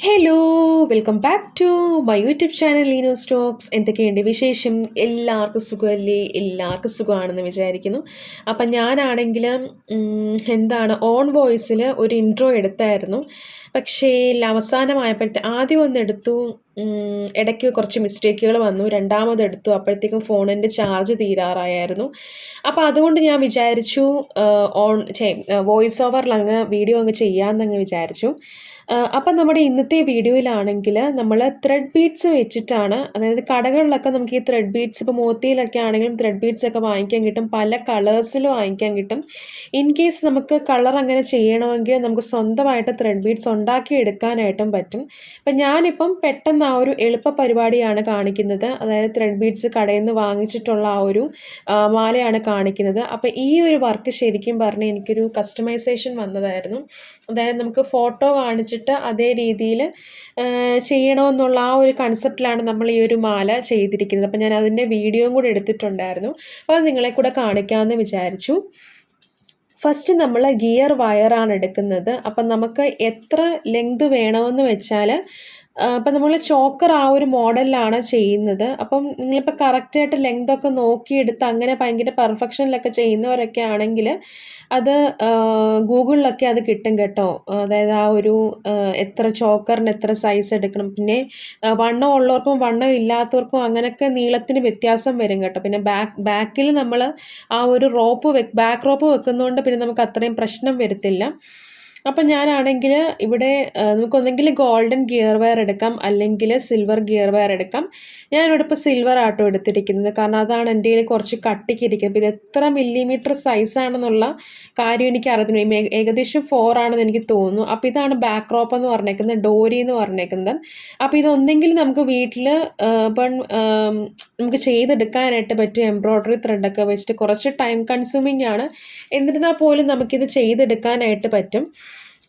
Hello welcome back to my YouTube channel ലീനോ സ്റ്റോക്സ്. എന്തൊക്കെയുണ്ട് വിശേഷം? എല്ലാവർക്കും സുഖമല്ലേ? എല്ലാവർക്കും സുഖമാണെന്ന് വിചാരിക്കുന്നു. അപ്പം ഞാനാണെങ്കിൽ ഓൺ വോയിസിൽ ഒരു ഇൻട്രോ എടുത്തായിരുന്നു. പക്ഷേ അവസാനമായപ്പോഴത്തെ ആദ്യം ഒന്ന് എടുത്തു, ഇടയ്ക്ക് കുറച്ച് മിസ്റ്റേക്കുകൾ വന്നു. രണ്ടാമതെടുത്തു, അപ്പോഴത്തേക്കും ഫോണിൻ്റെ ചാർജ് തീരാറായായിരുന്നു. അപ്പോൾ അതുകൊണ്ട് ഞാൻ വിചാരിച്ചു വോയിസ് ഓവറിൽ അങ്ങ് വീഡിയോ അങ്ങ് ചെയ്യാമെന്നങ്ങ് വിചാരിച്ചു. അപ്പം നമ്മുടെ ഇന്നത്തെ വീഡിയോയിലാണെങ്കിൽ നമ്മൾ ത്രെഡ് ബീഡ്സ് വെച്ചിട്ടാണ്, അതായത് കടകളിലൊക്കെ നമുക്ക് ഈ ത്രെഡ് ബീഡ്സ് ഇപ്പോൾ മോത്തിയിലൊക്കെ ആണെങ്കിലും ത്രെഡ് ബീഡ്സ് ഒക്കെ വാങ്ങിക്കാൻ കിട്ടും, പല കളേഴ്സിലും വാങ്ങിക്കാൻ കിട്ടും. ഇൻ കേസ് നമുക്ക് കളർ അങ്ങനെ ചെയ്യണമെങ്കിൽ നമുക്ക് സ്വന്തമായിട്ട് ത്രെഡ് ബീഡ്സ് ഉണ്ടാക്കി എടുക്കാനായിട്ടും പറ്റും. അപ്പം ഞാനിപ്പം പെട്ടെന്ന് ആ ഒരു എളുപ്പ പരിപാടിയാണ് കാണിക്കുന്നത്. അതായത് ത്രെഡ് ബീഡ്സ് കടയിൽ നിന്ന് വാങ്ങിച്ചിട്ടുള്ള ആ ഒരു മാലയാണ് കാണിക്കുന്നത്. അപ്പോൾ ഈ ഒരു വർക്ക് ശരിക്കും പറഞ്ഞാൽ എനിക്കൊരു കസ്റ്റമൈസേഷൻ വന്നതായിരുന്നു. അതായത് നമുക്ക് ഫോട്ടോ കാണിച്ചിട്ട് അതേ രീതിയിൽ ചെയ്യണമെന്നുള്ള ആ ഒരു കൺസെപ്റ്റിലാണ് നമ്മൾ ഈ ഒരു മാല ചെയ്തിരിക്കുന്നത്. അപ്പം ഞാൻ അതിൻ്റെ വീഡിയോയും കൂടെ എടുത്തിട്ടുണ്ടായിരുന്നു. അപ്പോൾ അത് നിങ്ങളെ കൂടെ കാണിക്കാമെന്ന് വിചാരിച്ചു. ഫസ്റ്റ് നമ്മൾ ഗിയർ വയറാണ് എടുക്കുന്നത്. അപ്പം നമുക്ക് എത്ര ലെങ്ത് വേണമെന്ന് വെച്ചാൽ, അപ്പം നമ്മൾ ചോക്കർ ആ ഒരു മോഡലിലാണ് ചെയ്യുന്നത്. അപ്പം നിങ്ങളിപ്പോൾ കറക്റ്റായിട്ട് ലെങ്തൊക്കെ നോക്കിയെടുത്ത് അങ്ങനെ ഭയങ്കര പെർഫെക്ഷനിലൊക്കെ ചെയ്യുന്നവരൊക്കെ ആണെങ്കിൽ അത് ഗൂഗിളിലൊക്കെ അത് കിട്ടും കേട്ടോ. അതായത് ആ ഒരു എത്ര ചോക്കറിന് എത്ര സൈസ് എടുക്കണം, പിന്നെ വണ്ണം ഉള്ളവർക്കും വണ്ണം ഇല്ലാത്തവർക്കും അങ്ങനെയൊക്കെ നീളത്തിന് വ്യത്യാസം വരും കേട്ടോ. പിന്നെ ബാക്കിൽ നമ്മൾ ആ ഒരു ബാക്ക് റോപ്പ് വെക്കുന്നതുകൊണ്ട് പിന്നെ നമുക്ക് അത്രയും പ്രശ്നം വരത്തില്ല. അപ്പം ഞാനാണെങ്കിൽ ഇവിടെ നമുക്കൊന്നെങ്കിൽ ഗോൾഡൻ ഗിയർ വയർ എടുക്കാം, അല്ലെങ്കിൽ സിൽവർ ഗിയർ വയർ എടുക്കാം. ഞാനിവിടെ ഇപ്പോൾ സിൽവർ ആട്ടോ എടുത്തിരിക്കുന്നത്, കാരണം അതാണ് എൻ്റെ കയ്യിൽ കുറച്ച് കട്ടിക്ക് ഇരിക്കുന്നത്. ഇത് എത്ര മില്ലിമീറ്റർ സൈസാണെന്നുള്ള കാര്യം എനിക്ക് അറിയത്തില്ല. ഏകദേശം 4 ആണെന്ന് എനിക്ക് തോന്നുന്നു. അപ്പോൾ ഇതാണ് ബാക്ക് റോപ്പ് എന്ന് പറഞ്ഞേക്കുന്നത്, ഡോരി എന്ന് പറഞ്ഞേക്കുന്നത്. അപ്പോൾ ഇതൊന്നെങ്കിൽ നമുക്ക് വീട്ടിൽ ഇപ്പം നമുക്ക് ചെയ്തെടുക്കാനായിട്ട് പറ്റും. എംബ്രോയ്ഡറി ത്രെഡൊക്കെ വെച്ചിട്ട് കുറച്ച് ടൈം കൺസ്യൂമിങ് ആണ്, എന്നിരുന്നാൽ പോലും നമുക്കിത് ചെയ്തെടുക്കാനായിട്ട് പറ്റും.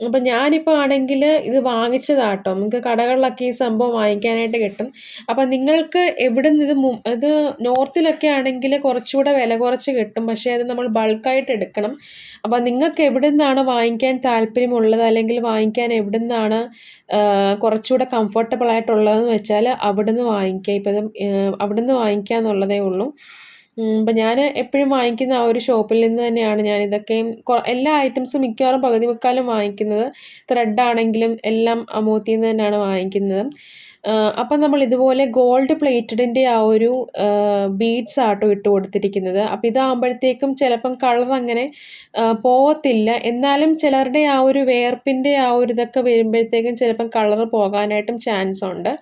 അപ്പം ഞാനിപ്പോൾ ആണെങ്കിൽ ഇത് വാങ്ങിച്ചതാട്ടോ. നമുക്ക് കടകളിലൊക്കെ ഈ സംഭവം വാങ്ങിക്കാനായിട്ട് കിട്ടും. അപ്പം നിങ്ങൾക്ക് എവിടെ നിന്ന് ഇത് നോർത്തിലൊക്കെ ആണെങ്കിൽ കുറച്ചുകൂടെ വില കുറച്ച് കിട്ടും, പക്ഷേ അത് നമ്മൾ ബൾക്കായിട്ട് എടുക്കണം. അപ്പം നിങ്ങൾക്ക് എവിടെ നിന്നാണ് വാങ്ങിക്കാൻ താല്പര്യമുള്ളത്, അല്ലെങ്കിൽ വാങ്ങിക്കാൻ എവിടെ നിന്നാണ് കുറച്ചുകൂടെ കംഫർട്ടബിൾ ആയിട്ടുള്ളതെന്ന് വെച്ചാൽ അവിടെ നിന്ന് വാങ്ങിക്കുക. ഇപ്പം അവിടെ നിന്ന് വാങ്ങിക്കുക എന്നുള്ളതേ ഉള്ളൂ. അപ്പം ഞാൻ എപ്പോഴും വാങ്ങിക്കുന്ന ആ ഒരു ഷോപ്പിൽ നിന്ന് തന്നെയാണ് ഞാനിതൊക്കെയും എല്ലാ ഐറ്റംസും മിക്കവാറും പകുതി മുക്കാലും വാങ്ങിക്കുന്നത്. ത്രെഡാണെങ്കിലും എല്ലാം മോത്തിയിൽ നിന്ന് തന്നെയാണ് വാങ്ങിക്കുന്നത്. അപ്പം നമ്മൾ ഇതുപോലെ ഗോൾഡ് പ്ലേറ്റഡിൻ്റെ ആ ഒരു ബീഡ്സ് ആട്ടോ ഇട്ട് കൊടുത്തിരിക്കുന്നത്. അപ്പം ഇതാകുമ്പോഴത്തേക്കും ചിലപ്പം കളർ അങ്ങനെ പോകത്തില്ല. എന്നാലും ചിലരുടെ ആ ഒരു വേർപ്പിൻ്റെ ആ ഒരു ഇതൊക്കെ വരുമ്പോഴത്തേക്കും ചിലപ്പം കളർ പോകാനായിട്ടും ചാൻസ് ഉണ്ട്.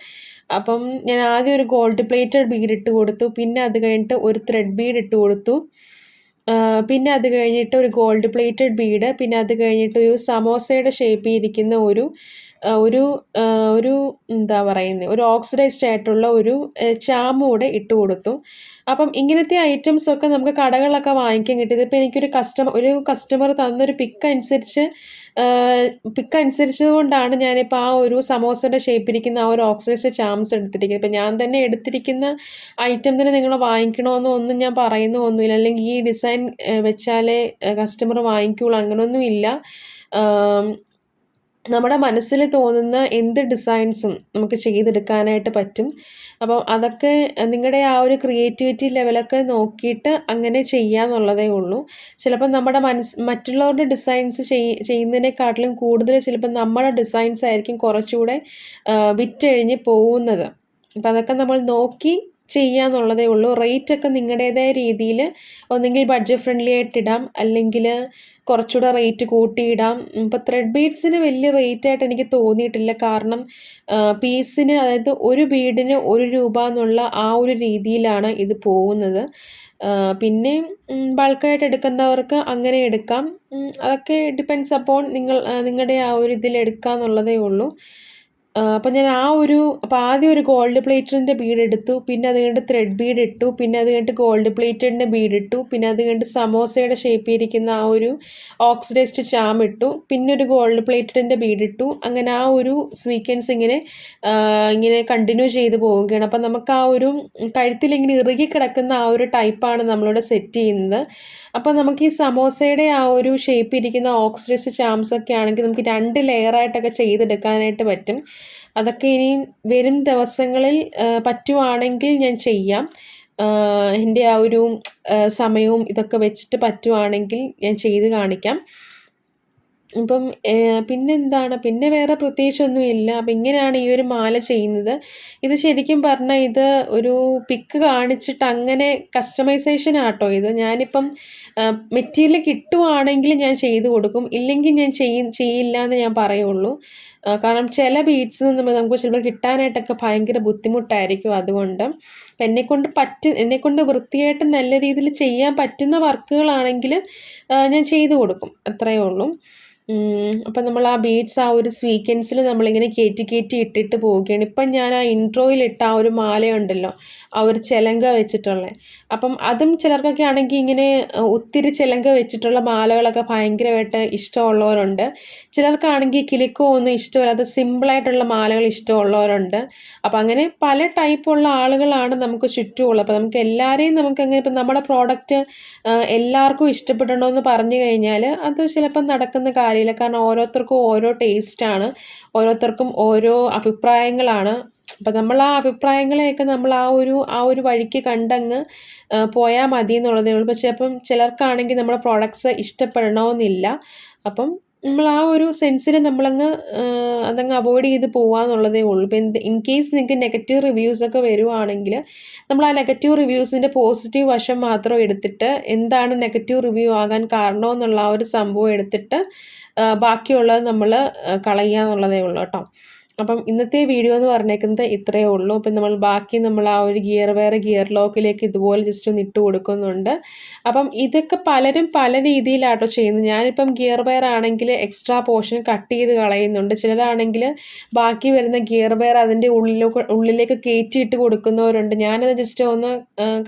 അപ്പം ഞാൻ ആദ്യം ഒരു ഗോൾഡ് പ്ലേറ്റഡ് ബീഡ് ഇട്ട് കൊടുത്തു, പിന്നെ അത് കഴിഞ്ഞിട്ട് ഒരു ത്രെഡ് ബീഡ് ഇട്ട് കൊടുത്തു, പിന്നെ അത് കഴിഞ്ഞിട്ട് ഒരു ഗോൾഡ് പ്ലേറ്റഡ് ബീഡ്, പിന്നെ അത് കഴിഞ്ഞിട്ട് ഒരു സമോസയുടെ ഷേപ്പിൽ ഇരിക്കുന്ന ഒരു ഒരു ഒരു എന്താ പറയുന്നത്, ഒരു ഓക്സിഡൈസ്ഡ് ആയിട്ടുള്ള ഒരു ചാമ് കൂടെ ഇട്ട് കൊടുത്തു. അപ്പം ഇങ്ങനത്തെ ഐറ്റംസൊക്കെ നമുക്ക് കടകളിലൊക്കെ വാങ്ങിക്കാൻ കിട്ടും. ഇതിപ്പോൾ എനിക്കൊരു കസ്റ്റമർ തന്നൊരു പിക്ക് അനുസരിച്ചത് കൊണ്ടാണ് ഞാനിപ്പോൾ ആ ഒരു സമോസയുടെ ഷേപ്പിരിക്കുന്ന ആ ഒരു ഓക്സിഡൈസ്ഡ് ചാംസ് എടുത്തിരിക്കുന്നത്. ഇപ്പം ഞാൻ തന്നെ എടുത്തിരിക്കുന്ന ഐറ്റം തന്നെ നിങ്ങൾ വാങ്ങിക്കണമെന്നോ ഒന്നും ഞാൻ പറയുന്നൊന്നുമില്ല, അല്ലെങ്കിൽ ഈ ഡിസൈൻ വെച്ചാലേ കസ്റ്റമർ വാങ്ങിക്കുള്ളൂ, അങ്ങനെയൊന്നും ഇല്ല. നമ്മുടെ മനസ്സിൽ തോന്നുന്ന എന്ത് ഡിസൈൻസും നമുക്ക് ചെയ്തെടുക്കാനായിട്ട് പറ്റും. അപ്പം അതൊക്കെ നിങ്ങളുടെ ആ ഒരു ക്രിയേറ്റിവിറ്റി ലെവലൊക്കെ നോക്കിയിട്ട് അങ്ങനെ ചെയ്യാന്നുള്ളതേ ഉള്ളൂ. ചിലപ്പോൾ നമ്മുടെ മറ്റുള്ളവരുടെ ഡിസൈൻസ് ചെയ്യുന്നതിനെക്കാട്ടിലും കൂടുതൽ ചിലപ്പോൾ നമ്മുടെ ഡിസൈൻസ് ആയിരിക്കും കുറച്ചുകൂടെ വിറ്റഴിഞ്ഞ് പോകുന്നത്. അപ്പം അതൊക്കെ നമ്മൾ നോക്കി ചെയ്യാന്നുള്ളതേ ഉള്ളൂ. റേറ്റൊക്കെ നിങ്ങളുടേതായ രീതിയിൽ ഒന്നെങ്കിൽ ബഡ്ജറ്റ് ഫ്രണ്ട്ലി ആയിട്ടിടാം, അല്ലെങ്കിൽ കുറച്ചുകൂടെ റേറ്റ് കൂട്ടിയിടാം. ഇപ്പോൾ ത്രെഡ് ബീഡ്സിന് വലിയ റേറ്റായിട്ട് എനിക്ക് തോന്നിയിട്ടില്ല, കാരണം പീസിന്, അതായത് ഒരു ബീഡിന് 1 രൂപ എന്നുള്ള ആ ഒരു രീതിയിലാണ് ഇത് പോകുന്നത്. പിന്നെ ബൾക്കായിട്ട് എടുക്കുന്നവർക്ക് അങ്ങനെ എടുക്കാം. അതൊക്കെ ഡിപ്പെൻസ് അപ്പോൺ നിങ്ങളുടെ ആ ഒരു ഇതിൽ എടുക്കുക എന്നുള്ളതേ ഉള്ളൂ. അപ്പം ഞാൻ ആദ്യം ഒരു ഗോൾഡ് പ്ലേറ്റഡിൻ്റെ ബീഡ് എടുത്തു, പിന്നെ അത് കഴിഞ്ഞിട്ട് ത്രെഡ് ബീഡ് ഇട്ടു, പിന്നെ അത് കഴിഞ്ഞിട്ട് ഗോൾഡ് പ്ലേറ്റഡിൻ്റെ ബീഡ് ഇട്ടു, പിന്നെ അത് കഴിഞ്ഞിട്ട് സമോസയുടെ ഷേപ്പിൽ ഇരിക്കുന്ന ആ ഒരു ഓക്സിഡൈസ്ഡ് ചാം ഇട്ടു, പിന്നെ ഒരു ഗോൾഡ് പ്ലേറ്റഡിൻ്റെ ബീഡ് ഇട്ടു. അങ്ങനെ ആ ഒരു സ്വീക്വൻസ് ഇങ്ങനെ കണ്ടിന്യൂ ചെയ്ത് പോവുകയാണ്. അപ്പം നമുക്ക് ആ ഒരു കഴുത്തിൽ ഇങ്ങനെ ഇറുകി കിടക്കുന്ന ആ ഒരു ടൈപ്പാണ് നമ്മളിവിടെ സെറ്റ് ചെയ്യുന്നത്. അപ്പോൾ നമുക്ക് ഈ സമോസയുടെ ആ ഒരു ഷേപ്പ് ഇരിക്കുന്ന ഓക്സിഡൈസ്ഡ് ചാംസ് ഒക്കെ ആണെങ്കിൽ നമുക്ക് 2 ലെയറായിട്ടൊക്കെ ചെയ്തെടുക്കാനായിട്ട് പറ്റും. അതൊക്കെ ഇനി വരും ദിവസങ്ങളിൽ പറ്റുവാണെങ്കിൽ ഞാൻ ചെയ്യാം. എൻ്റെ ആ ഒരു സമയവും ഇതൊക്കെ വെച്ചിട്ട് പറ്റുവാണെങ്കിൽ ഞാൻ ചെയ്ത് കാണിക്കാം. ഇപ്പം പിന്നെന്താണ്, പിന്നെ വേറെ പ്രത്യേകിച്ചൊന്നും ഇല്ല. അപ്പം ഇങ്ങനെയാണ് ഈ ഒരു മാല ചെയ്യുന്നത്. ഇത് ശരിക്കും പറഞ്ഞാൽ ഇത് ഒരു പിക്ക് കാണിച്ചിട്ട് അങ്ങനെ കസ്റ്റമൈസേഷൻ ആട്ടോ ഇത്. ഞാനിപ്പം മെറ്റീരിയൽ കിട്ടുവാണെങ്കിൽ ഞാൻ ചെയ്ത് കൊടുക്കും, ഇല്ലെങ്കിൽ ഞാൻ ചെയ്യില്ല എന്ന് ഞാൻ പറയുള്ളൂ. കാരണം ചില ബീഡ്സ് നമുക്ക് ചിലപ്പോൾ കിട്ടാനായിട്ടൊക്കെ ഭയങ്കര ബുദ്ധിമുട്ടായിരിക്കും. അതുകൊണ്ട് അപ്പം എന്നെക്കൊണ്ട് വൃത്തിയായിട്ട് നല്ല രീതിയിൽ ചെയ്യാൻ പറ്റുന്ന വർക്കുകളാണെങ്കിൽ ഞാൻ ചെയ്ത് കൊടുക്കും, അത്രയേ ഉള്ളൂ. അപ്പം നമ്മൾ ആ ബീഡ്സ് ആ ഒരു സ്വീക്വൻസിൽ നമ്മളിങ്ങനെ കയറ്റി ഇട്ടിട്ട് പോവുകയാണ്. ഇപ്പം ഞാൻ ആ ഇൻട്രോയിലിട്ട ആ ഒരു മാലയുണ്ടല്ലോ, ആ ഒരു ചിലങ്ക വെച്ചിട്ടുള്ളത്. അപ്പം അതും ചിലർക്കൊക്കെ ആണെങ്കിൽ ഇങ്ങനെ ഒത്തിരി ചിലങ്ക വെച്ചിട്ടുള്ള മാലകളൊക്കെ ഭയങ്കരമായിട്ട് ഇഷ്ടമുള്ളവരുണ്ട്. ചിലർക്കാണെങ്കിൽ കിലുക്കോ ഒന്നും ഇഷ്ടമല്ലാത്ത സിമ്പിളായിട്ടുള്ള മാലകൾ ഇഷ്ടമുള്ളവരുണ്ട്. അപ്പം അങ്ങനെ പല ടൈപ്പുള്ള ആളുകളാണ് നമുക്ക് ചുറ്റുമുള്ളത്. അപ്പം നമുക്ക് എല്ലാവരെയും നമുക്കങ്ങനെ ഇപ്പം നമ്മുടെ പ്രോഡക്റ്റ് എല്ലാവർക്കും ഇഷ്ടപ്പെടണമെന്ന് പറഞ്ഞു കഴിഞ്ഞാൽ അത് ചിലപ്പം നടക്കുന്ന കാര്യമില്ല. കാരണം ഓരോരുത്തർക്കും ഓരോ ടേസ്റ്റാണ്, ഓരോരുത്തർക്കും ഓരോ അഭിപ്രായങ്ങളാണ്. അപ്പം നമ്മൾ ആ അഭിപ്രായങ്ങളെയൊക്കെ നമ്മൾ ആ ഒരു വഴിക്ക് കണ്ടങ്ങ് പോയാൽ മതി എന്നുള്ളതേ ഉള്ളൂ. പക്ഷേ അപ്പം ചിലർക്കാണെങ്കിൽ നമ്മുടെ പ്രോഡക്ട്സ് ഇഷ്ടപ്പെടണമെന്നില്ല. അപ്പം നമ്മൾ ആ ഒരു സെൻസിൽ അതങ്ങ് അവോയ്ഡ് ചെയ്ത് പോവാന്നുള്ളതേ ഉള്ളൂ. ഇപ്പം ഇൻ കേസ് നിങ്ങൾക്ക് നെഗറ്റീവ് റിവ്യൂസൊക്കെ വരുവാണെങ്കിൽ നമ്മൾ ആ നെഗറ്റീവ് റിവ്യൂസിൻ്റെ പോസിറ്റീവ് വശം മാത്രം എടുത്തിട്ട് എന്താണ് നെഗറ്റീവ് റിവ്യൂ ആകാൻ കാരണമെന്നുള്ള ആ ഒരു സംഭവം എടുത്തിട്ട് ബാക്കിയുള്ളത് നമ്മൾ കളയുക എന്നുള്ളതേ ഉള്ളൂ കേട്ടോ. അപ്പം ഇന്നത്തെ വീഡിയോ എന്ന് പറഞ്ഞേക്കുന്നത് ഇത്രയേ ഉള്ളൂ. അപ്പം നമ്മൾ ആ ഒരു ഗിയർ ലോക്കിലേക്ക് ഇതുപോലെ ജസ്റ്റ് ഒന്ന് ഇട്ട് കൊടുക്കുന്നുണ്ട്. അപ്പം ഇതൊക്കെ പലരും പല രീതിയിലാട്ടോ ചെയ്യുന്നത്. ഞാനിപ്പം ഗിയർ വെയർ ആണെങ്കിൽ എക്സ്ട്രാ പോർഷൻ കട്ട് ചെയ്ത് കളയുന്നുണ്ട്. ചിലരാണെങ്കിൽ ബാക്കി വരുന്ന ഗിയർ വെയർ അതിൻ്റെ ഉള്ളിലേക്ക് കയറ്റിയിട്ട് കൊടുക്കുന്നവരുണ്ട്. ഞാനത് ജസ്റ്റ് ഒന്ന്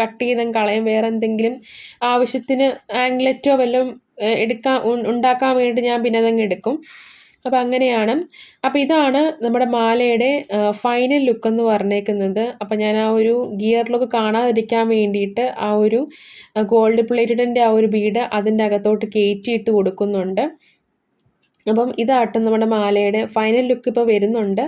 കട്ട് ചെയ്തങ്ങ് കളയും. വേറെ എന്തെങ്കിലും ആവശ്യത്തിന് ആംഗ്ലറ്റോ വല്ലതും ഉണ്ടാക്കാൻ വേണ്ടി ഞാൻ പിന്നെ അതങ്ങ് എടുക്കും. അപ്പം അങ്ങനെയാണ്. അപ്പം ഇതാണ് നമ്മുടെ മാലയുടെ ഫൈനൽ ലുക്ക് എന്ന് പറഞ്ഞേക്കുന്നത്. അപ്പം ഞാൻ ആ ഒരു ഗിയർ ലോക്ക് കാണാതിരിക്കാൻ വേണ്ടിയിട്ട് ആ ഒരു ഗോൾഡ് പ്ലേറ്റഡിൻ്റെ ആ ഒരു ബീഡ് അതിൻ്റെ അകത്തോട്ട് കയറ്റിയിട്ട് കൊടുക്കുന്നുണ്ട്. അപ്പം ഇതാട്ടോ നമ്മുടെ മാലയുടെ ഫൈനൽ ലുക്ക് ഇപ്പോൾ വരുന്നുണ്ട്.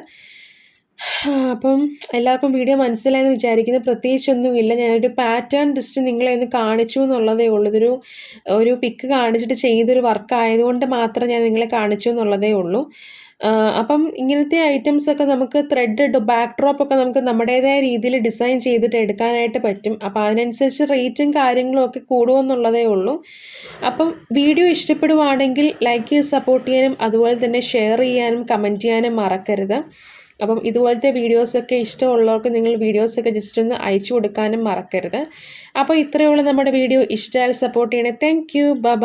അപ്പം എല്ലാവർക്കും വീഡിയോ മനസ്സിലായെന്ന് വിചാരിക്കുന്നു. പ്രത്യേകിച്ചൊന്നുമില്ല, ഞാനൊരു പാറ്റേൺ ജസ്റ്റ് നിങ്ങളെ ഒന്ന് കാണിച്ചു എന്നുള്ളതേ ഉള്ളൂ. ഒരു പിക്ക് കാണിച്ചിട്ട് ചെയ്തൊരു വർക്ക് ആയതുകൊണ്ട് മാത്രം ഞാൻ നിങ്ങളെ കാണിച്ചു എന്നുള്ളതേ ഉള്ളൂ. അപ്പം ഇങ്ങനത്തെ ഐറ്റംസൊക്കെ നമുക്ക് ബാക്ക് ഡ്രോപ്പൊക്കെ നമുക്ക് നമ്മുടേതായ രീതിയിൽ ഡിസൈൻ ചെയ്തിട്ട് എടുക്കാനായിട്ട് പറ്റും. അപ്പം അതിനനുസരിച്ച് റേറ്റും കാര്യങ്ങളും ഒക്കെ കൂടുമെന്നുള്ളതേ ഉള്ളൂ. അപ്പം വീഡിയോ ഇഷ്ടപ്പെടുവാണെങ്കിൽ ലൈക്ക് ചെയ്ത് സപ്പോർട്ട് ചെയ്യാനും അതുപോലെ തന്നെ ഷെയർ ചെയ്യാനും കമൻറ്റ് ചെയ്യാനും മറക്കരുത്. അപ്പം ഇതുപോലത്തെ വീഡിയോസൊക്കെ ഇഷ്ടമുള്ളവർക്ക് നിങ്ങൾ വീഡിയോസൊക്കെ ജസ്റ്റ് ഒന്ന് അയച്ചു കൊടുക്കാനും മറക്കരുത്. അപ്പോൾ ഇത്രയേ ഉള്ളൂ നമ്മുടെ വീഡിയോ. ഇഷ്ടമായാൽ സപ്പോർട്ട് ചെയ്യണേ. Thank you. ബൈ.